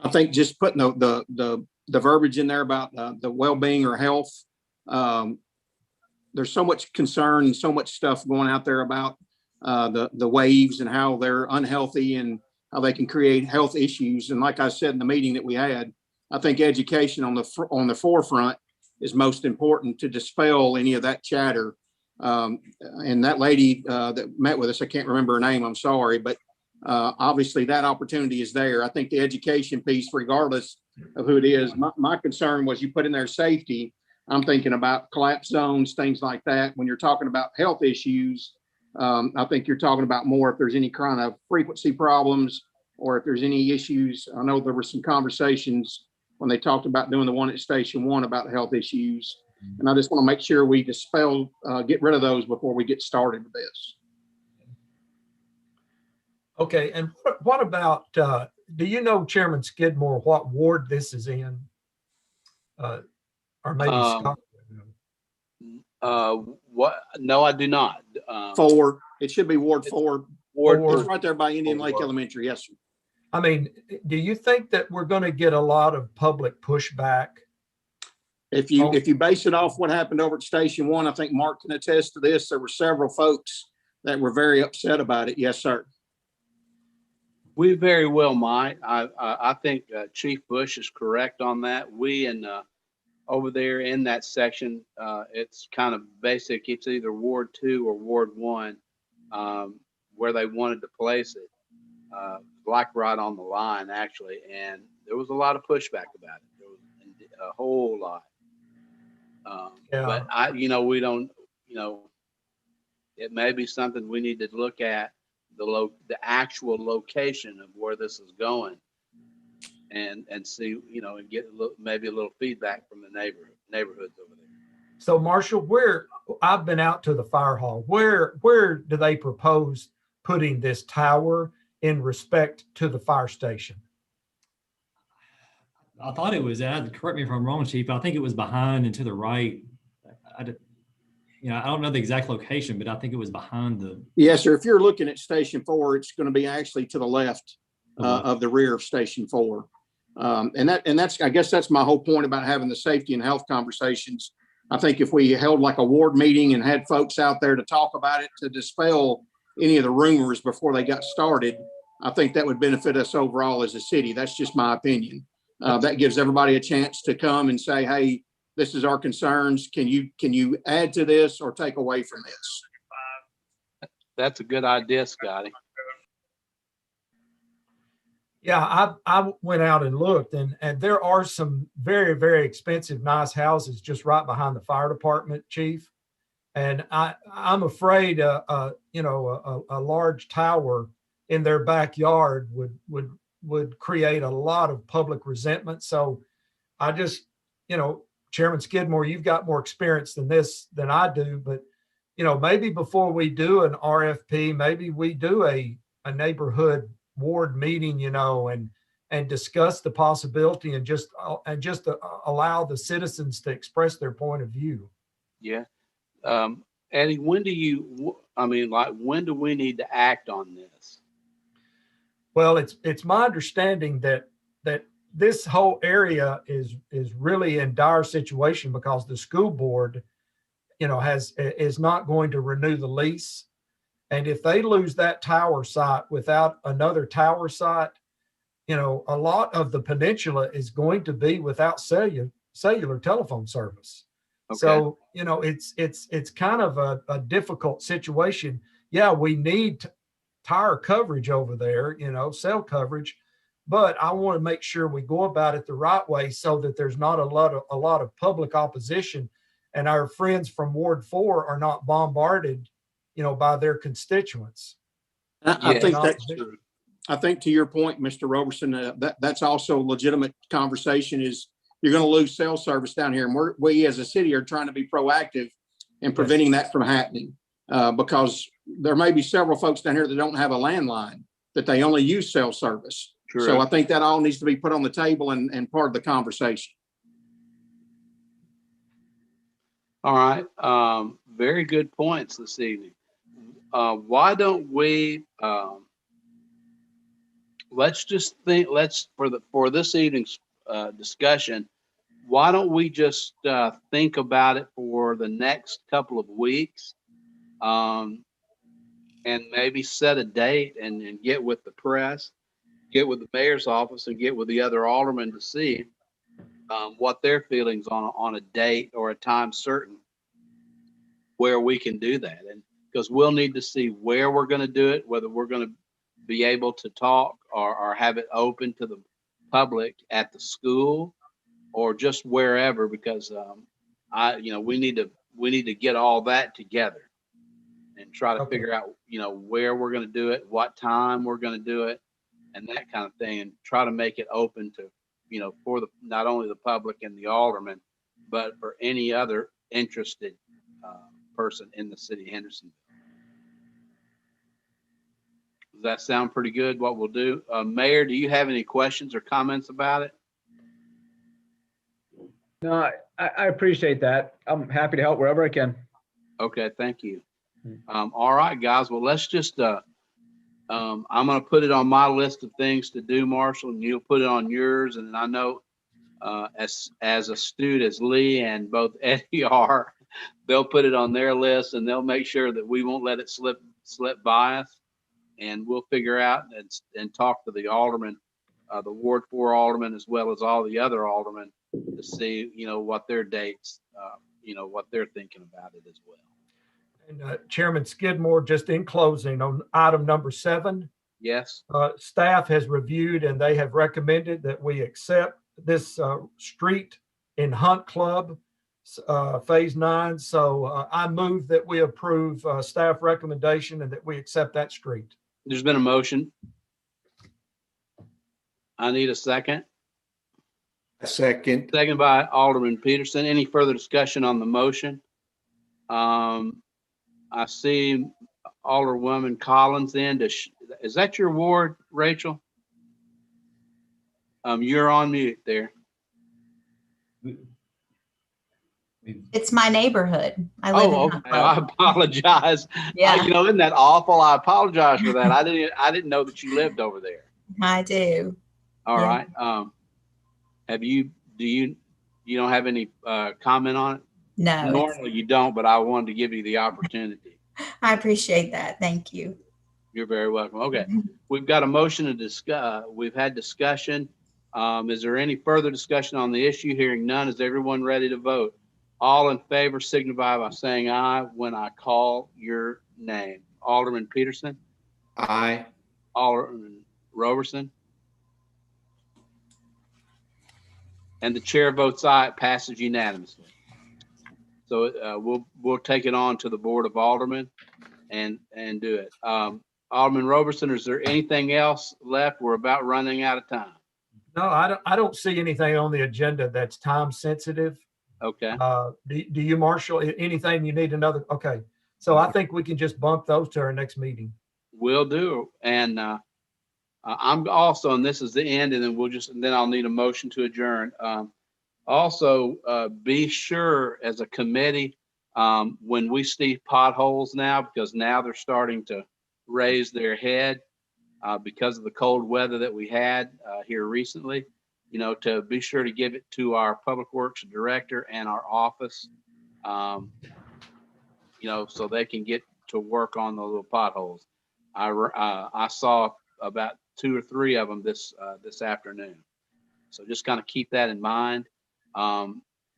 I think just putting the verbiage in there about the well-being or health. There's so much concern and so much stuff going out there about the waves and how they're unhealthy and how they can create health issues. And like I said in the meeting that we had, I think education on the forefront is most important to dispel any of that chatter. And that lady that met with us, I can't remember her name, I'm sorry, but obviously that opportunity is there. I think the education piece, regardless of who it is, my concern was you put in there safety. I'm thinking about collapse zones, things like that. When you're talking about health issues, I think you're talking about more if there's any kind of frequency problems or if there's any issues. I know there were some conversations when they talked about doing the one at Station 1 about health issues. And I just want to make sure we dispel, get rid of those before we get started with this.
Okay. And what about, do you know, Chairman Skidmore, what ward this is in? Or maybe Scott?
What? No, I do not.
4. It should be Ward 4.
Ward
It's right there by Indian Lake Elementary. Yes, sir.
I mean, do you think that we're going to get a lot of public pushback?
If you base it off what happened over at Station 1, I think Mark can attest to this. There were several folks that were very upset about it. Yes, sir.
We very well might. I think Chief Bush is correct on that. We and over there in that section, it's kind of basic. It's either Ward 2 or Ward 1 where they wanted to place it, like right on the line, actually. And there was a lot of pushback about it. There was a whole lot.
Yeah.
But we don't, it may be something we need to look at the actual location of where this is going and see, and get maybe a little feedback from the neighborhoods over there.
So Marshall, I've been out to the fire hall, where do they propose putting this tower in respect to the fire station?
I thought it was, correct me if I'm wrong, Chief, I think it was behind and to the right. I don't know the exact location, but I think it was behind the.
Yes, sir. If you're looking at Station 4, it's going to be actually to the left of the rear of Station 4. And that's, I guess that's my whole point about having the safety and health conversations. I think if we held like a ward meeting and had folks out there to talk about it, to dispel any of the rumors before they got started, I think that would benefit us overall as a city. That's just my opinion. That gives everybody a chance to come and say, hey, this is our concerns. Can you add to this or take away from this?
That's a good idea, Scotty.
Yeah, I went out and looked, and there are some very, very expensive, nice houses just right behind the fire department, Chief. And I'm afraid, a large tower in their backyard would create a lot of public resentment. So I just, Chairman Skidmore, you've got more experience than I do, but maybe before we do an RFP, maybe we do a neighborhood ward meeting, and discuss the possibility and just allow the citizens to express their point of view.
Yeah. Eddie, when do we need to act on this?
Well, it's my understanding that this whole area is really in dire situation because the school board, is not going to renew the lease. And if they lose that tower site without another tower site, a lot of the peninsula is going to be without cellular telephone service. Okay. So, it's kind of a difficult situation. Yeah, we need tower coverage over there, cell coverage, but I want to make sure we go about it the right way so that there's not a lot of public opposition and our friends from Ward 4 are not bombarded, by their constituents.
I think to your point, Mr. Roberson, that's also a legitimate conversation. Is you're going to lose cell service down here, and we as a city are trying to be proactive in preventing that from happening, because there may be several folks down here that don't have a landline, that they only use cell service. True. So I think that all needs to be put on the table and part of the conversation.
All right. Very good points this evening. Why don't we, for this evening's discussion, why don't we just think about it for the next couple of weeks, and maybe set a date and get with the press, get with the mayor's office, and get with the other aldermen to see what their feelings on a date or a time certain where we can do that. And because we'll need to see where we're going to do it, whether we're going to be able to talk or have it open to the public at the school or just wherever, because we need to get all that together and try to figure out, where we're going to do it, what time we're going to do it, and that kind of thing, and try to make it open to, for not only the public and the aldermen, but for any other interested person in the city of Hendersonville. Does that sound pretty good? What we'll do, Mayor, do you have any questions or comments about it?
No, I appreciate that. I'm happy to help wherever I can.
Okay, thank you. All right, guys. Well, let's just. I'm going to put it on my list of things to do, Marshall, and you'll put it on yours. And I know, as astute as Lee and both Eddie are, they'll put it on their list, and they'll make sure that we won't let it slip by us. And we'll figure out and talk to the aldermen, the Ward 4 aldermen, as well as all the other aldermen, to see, what their dates, what they're thinking about it as well.
And Chairman Skidmore, just in closing on item number 7.
Yes.
Staff has reviewed and they have recommended that we accept this street in Hunt Club, phase 9. So I move that we approve staff recommendation and that we accept that street.
There's been a motion. I need a second.
A second.
Second by Alderman Peterson. Any further discussion on the motion? I see Alderwoman Collins in. Is that your ward, Rachel? You're on mute there.
It's my neighborhood. I live
Oh,
in
okay. I
Huntsville.
apologize.
Yeah,
You know, isn't that awful? I apologize for that. I didn't know that you lived over there.
I do.
All
Yeah.
right. You don't have any comment on it?
No,
Normally you don't, but I wanted to give you the opportunity.
I appreciate that. Thank you.
You're very welcome. Okay. We've got a motion to discuss. We've had discussion. Is there any further discussion on the issue? Hearing none, is everyone ready to vote? All in favor signify by saying aye when I call your name. Alderman Peterson,
Aye.
Alderman Roberson. And the chair votes aye. It passes unanimously. So we'll take it on to the Board of Aldermen and do it. Alderman Roberson, is there anything else left? We're about running out of time.
No, I don't see anything on the agenda that's time sensitive.
Okay.
Do you, Marshall, anything you need another? Okay. So I think we can just bump those to our next meeting.
Will do. And I'm also, and this is the end, and then I'll need a motion to adjourn. Also, be sure as a committee, when we see potholes now, because now they're starting to raise their head because of the cold weather that we had here recently, to be sure to give it to our Public Works Director and our office, so they can get to work on the little potholes. I saw about 2 or 3 of them this afternoon. So just kind of keep that in mind.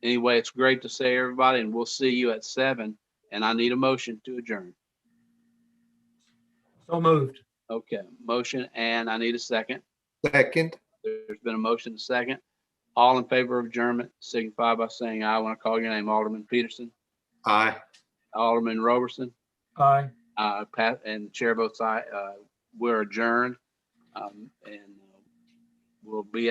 Anyway, it's great to see everybody, and we'll see you at 7. And I need a motion to adjourn.
So moved.
Okay, motion, and I need a second.
Second.
There's been a motion, second. All in favor of adjournment, signify by saying aye when I call your name. Alderman Peterson.
Aye.
Alderman Roberson.
Aye.
Pat, and the chair votes aye. We're adjourned, and we'll be at